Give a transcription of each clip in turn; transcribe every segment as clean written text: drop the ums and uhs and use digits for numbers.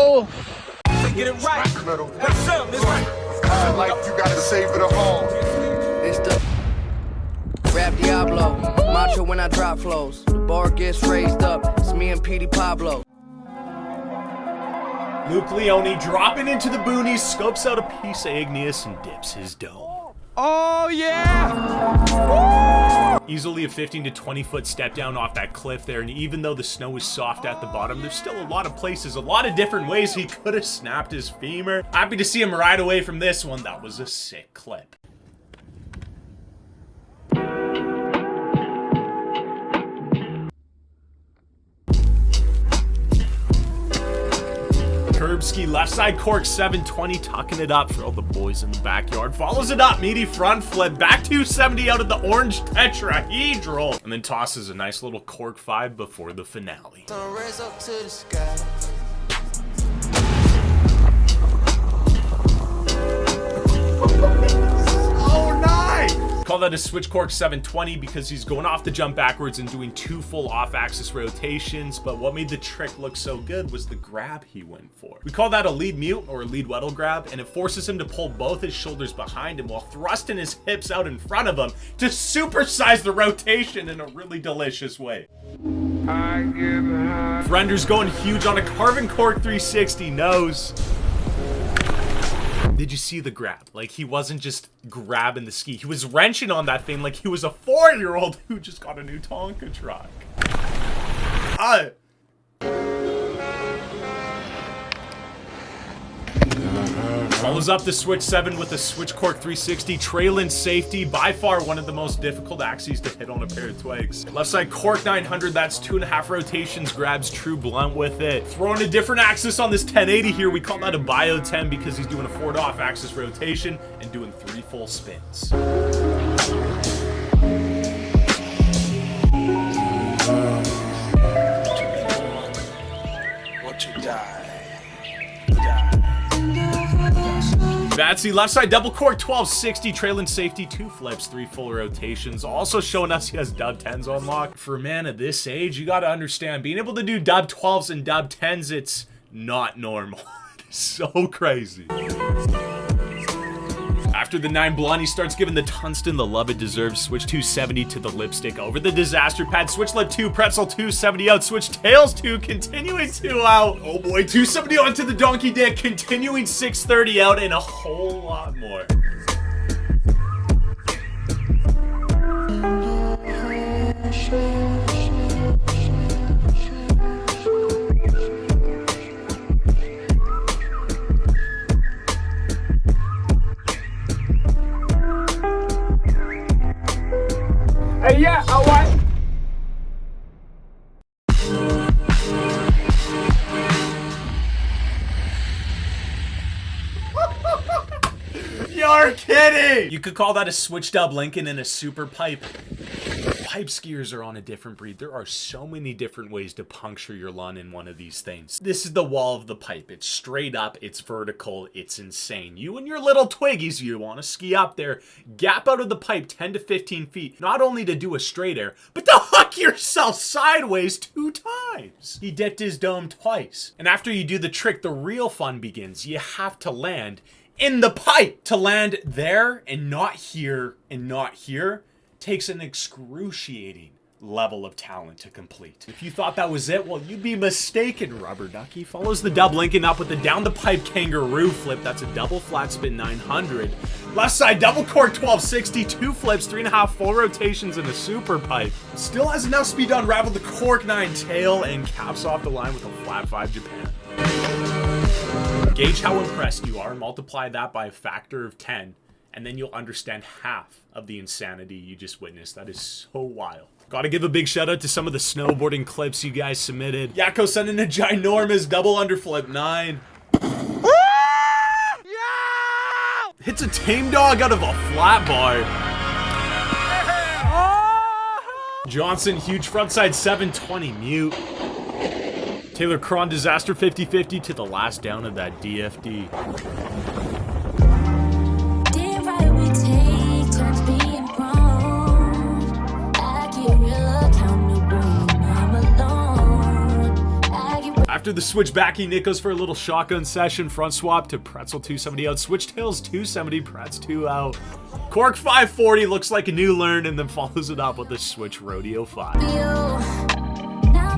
Oh! Get it right. What's up? It's right. Life, you gotta save it all. It's the rap Diablo. Macho when I drop flows. The bar gets raised up. It's me and Petey Pablo. Luke Leone dropping into the boonies, scopes out a piece of igneous and dips his dome. Oh yeah! Woo! Easily a 15 to 20 foot step down off that cliff there, and even though the snow is soft at the bottom, there's still a lot of places, a lot of different ways he could have snapped his femur. Happy to see him ride away from this one. That was a sick clip. Kirbyski left side cork 720, tucking it up for all the boys in the backyard. Follows it up, meaty front flip, back 270 out of the orange tetrahedral, and then tosses a nice little cork 5 before the finale. Raise up to the sky. Oh, nice! Call that a switch cork 720 because he's going off the jump backwards and doing 2 full off-axis rotations, but what made the trick look so good was the grab he went for. We call that a lead mute or a lead weddle grab, and it forces him to pull both his shoulders behind him while thrusting his hips out in front of him to supersize the rotation in a really delicious way. Frender's going huge on a carbon cork 360 nose. Did you see the grab? Like, he wasn't just grabbing the ski. He was wrenching on that thing like he was a 4-year-old who just got a new Tonka truck. Follows up the switch 7 with a switch cork 360, trailing safety, by far one of the most difficult axes to hit on a pair of twigs. Left side cork 900, that's 2.5 rotations, grabs true blunt with it. Throwing a different axis on this 1080 here, we call that a bio 10 because he's doing a forward off axis rotation and doing 3 full spins. What you die. Vatsy left side double cork 1260, trailing safety, 2 flips, 3 full rotations. Also showing us he has dub 10s on lock. For a man at this age, you got to understand, being able to do dub 12s and dub 10s, it's not normal. It's so crazy. After the 9 blonde, he starts giving the tungsten the love it deserves. Switch 270 to the lipstick over the disaster pad. Switch lip 2, pretzel 270 out. Switch tails 2, continuing 2 out. Oh boy, 270 onto the donkey dick, continuing 630 out, and a whole lot more. Hey, yeah, alright. You're kidding! You could call that a switched up Lincoln and a super pipe. Pipe skiers are on a different breed. There are so many different ways to puncture your lung in one of these things. This is the wall of the pipe. It's straight up, it's vertical, it's insane. You and your little twiggies, you want to ski up there, gap out of the pipe 10 to 15 feet, not only to do a straight air, but to huck yourself sideways 2 times. He dipped his dome twice. And after you do the trick, the real fun begins. You have to land in the pipe. To land there and not here and not here takes an excruciating level of talent to complete. If you thought that was it, well, you'd be mistaken, rubber ducky. Follows the dub Lincoln up with the down the pipe kangaroo flip. That's a double flat spin 900. Left side double cork 1260, 2 flips, 3.5 full rotations, and a super pipe. Still has enough speed to unravel the cork 9 tail and caps off the line with a flat 5 Japan. Gauge how impressed you are, multiply that by a factor of 10, and then you'll understand half of the insanity you just witnessed. That is so wild. Gotta give a big shout out to some of the snowboarding clips you guys submitted. Yakko sending a ginormous double underflip 9. Hits a tame dog out of a flat bar. Johnson, huge frontside 720 mute. Taylor Cron, disaster 50-50 to the last down of that DFD. After the switch backing, Nick goes for a little shotgun session. Front swap to pretzel 270 out. Switch tails 270, pretz 2 out. Cork 540 looks like a new learn, and then follows it up with the switch rodeo 5. Now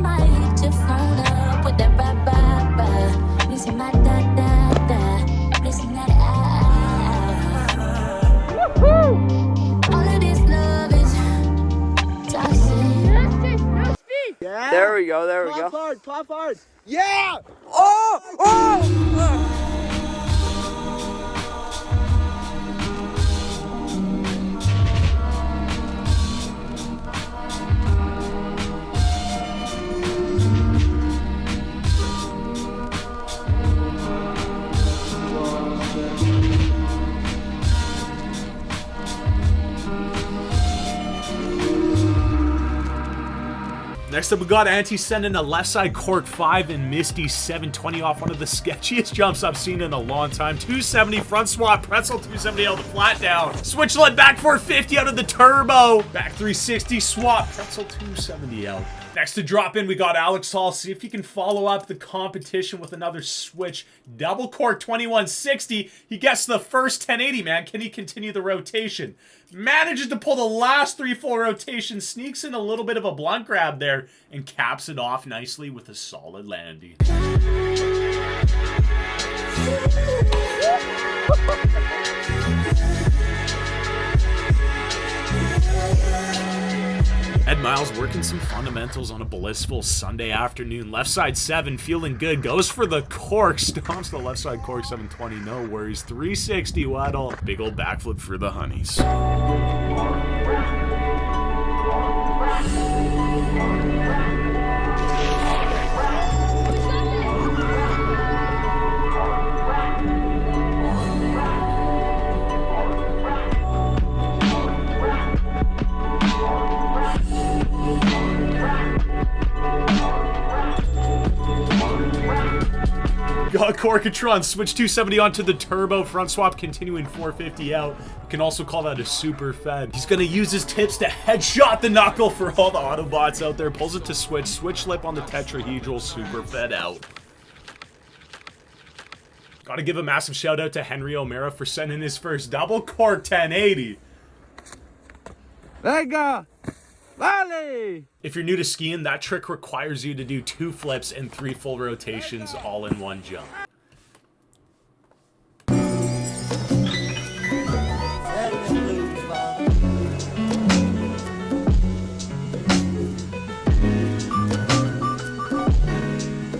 my hit your phone up with that bye. Listen my da. Listen that all of this love is toxic. Yeah. There we go, there we Pop go. hard, pop hard. Yeah! Oh! Oh! Next up, we got Anti sending a left side cork 5 and Misty 720 off one of the sketchiest jumps I've seen in a long time. 270 front swap, pretzel 270 out the flat down. Switch led back 450 out of the turbo. Back 360 swap, pretzel 270 out. Next to drop in, we got Alex Hall. See if he can follow up the competition with another switch. Double cork 2160. He gets the first 1080, man. Can he continue the rotation? Manages to pull the last 3 full rotations. Sneaks in a little bit of a blunt grab there and caps it off nicely with a solid landing. Ed Miles working some fundamentals on a blissful Sunday afternoon. Left side 7, feeling good. Goes for the cork. Stomps the left side cork 720. No worries. 360 waddle. Big old backflip for the honeys. Got Corkatron, switch 270 onto the turbo, front swap continuing 450 out. You can also call that a super fed. He's gonna use his tips to headshot the knuckle for all the Autobots out there. Pulls it to switch lip on the tetrahedral, super fed out. Gotta give a massive shout out to Henry O'Mara for sending his first double cork 1080. Venga! Vale! If you're new to skiing, that trick requires you to do 2 flips and 3 full rotations all in one jump.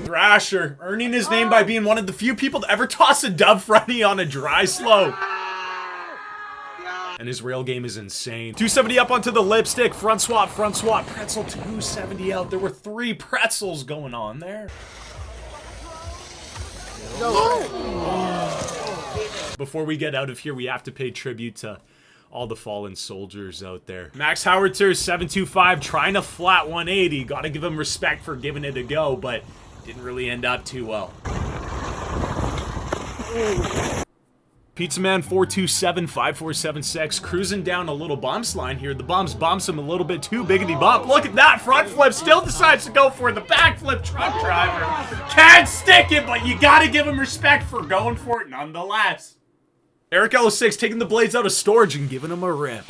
Thrasher, earning his name by being one of the few people to ever toss a dub fronty on a dry slope. And his rail game is insane. 270 up onto the lipstick, front swap, pretzel 270 out. There were 3 pretzels going on there. Before we get out of here, we have to pay tribute to all the fallen soldiers out there. Max Howitzer 725 trying to flat 180. Gotta give him respect for giving it a go, but didn't really end up too well. Pizza Man 427 5476 cruising down a little bumps line here. The bumps him a little bit too biggity bump. Look at that front flip. Still decides to go for the backflip. Truck driver can't stick it, but you gotta give him respect for going for it nonetheless. Eric L6 taking the blades out of storage and giving him a rip.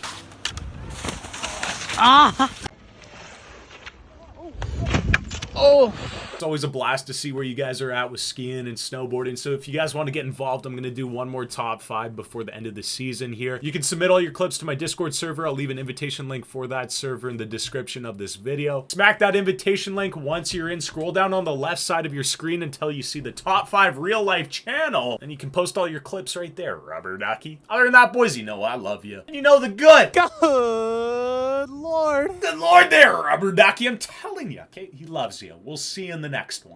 Oh. It's always a blast to see where you guys are at with skiing and snowboarding. So if you guys want to get involved, I'm going to do one more top 5 before the end of the season here. You can submit all your clips to my Discord server. I'll leave an invitation link for that server in the description of this video. Smack that invitation link once you're in. Scroll down on the left side of your screen until you see the top 5 real life channel. And you can post all your clips right there, rubber ducky. Other than that, boys, you know I love you. And you know the good. Good Lord. Good Lord there, rubber ducky. I'm telling you, okay? He loves you. We'll see you in the next one.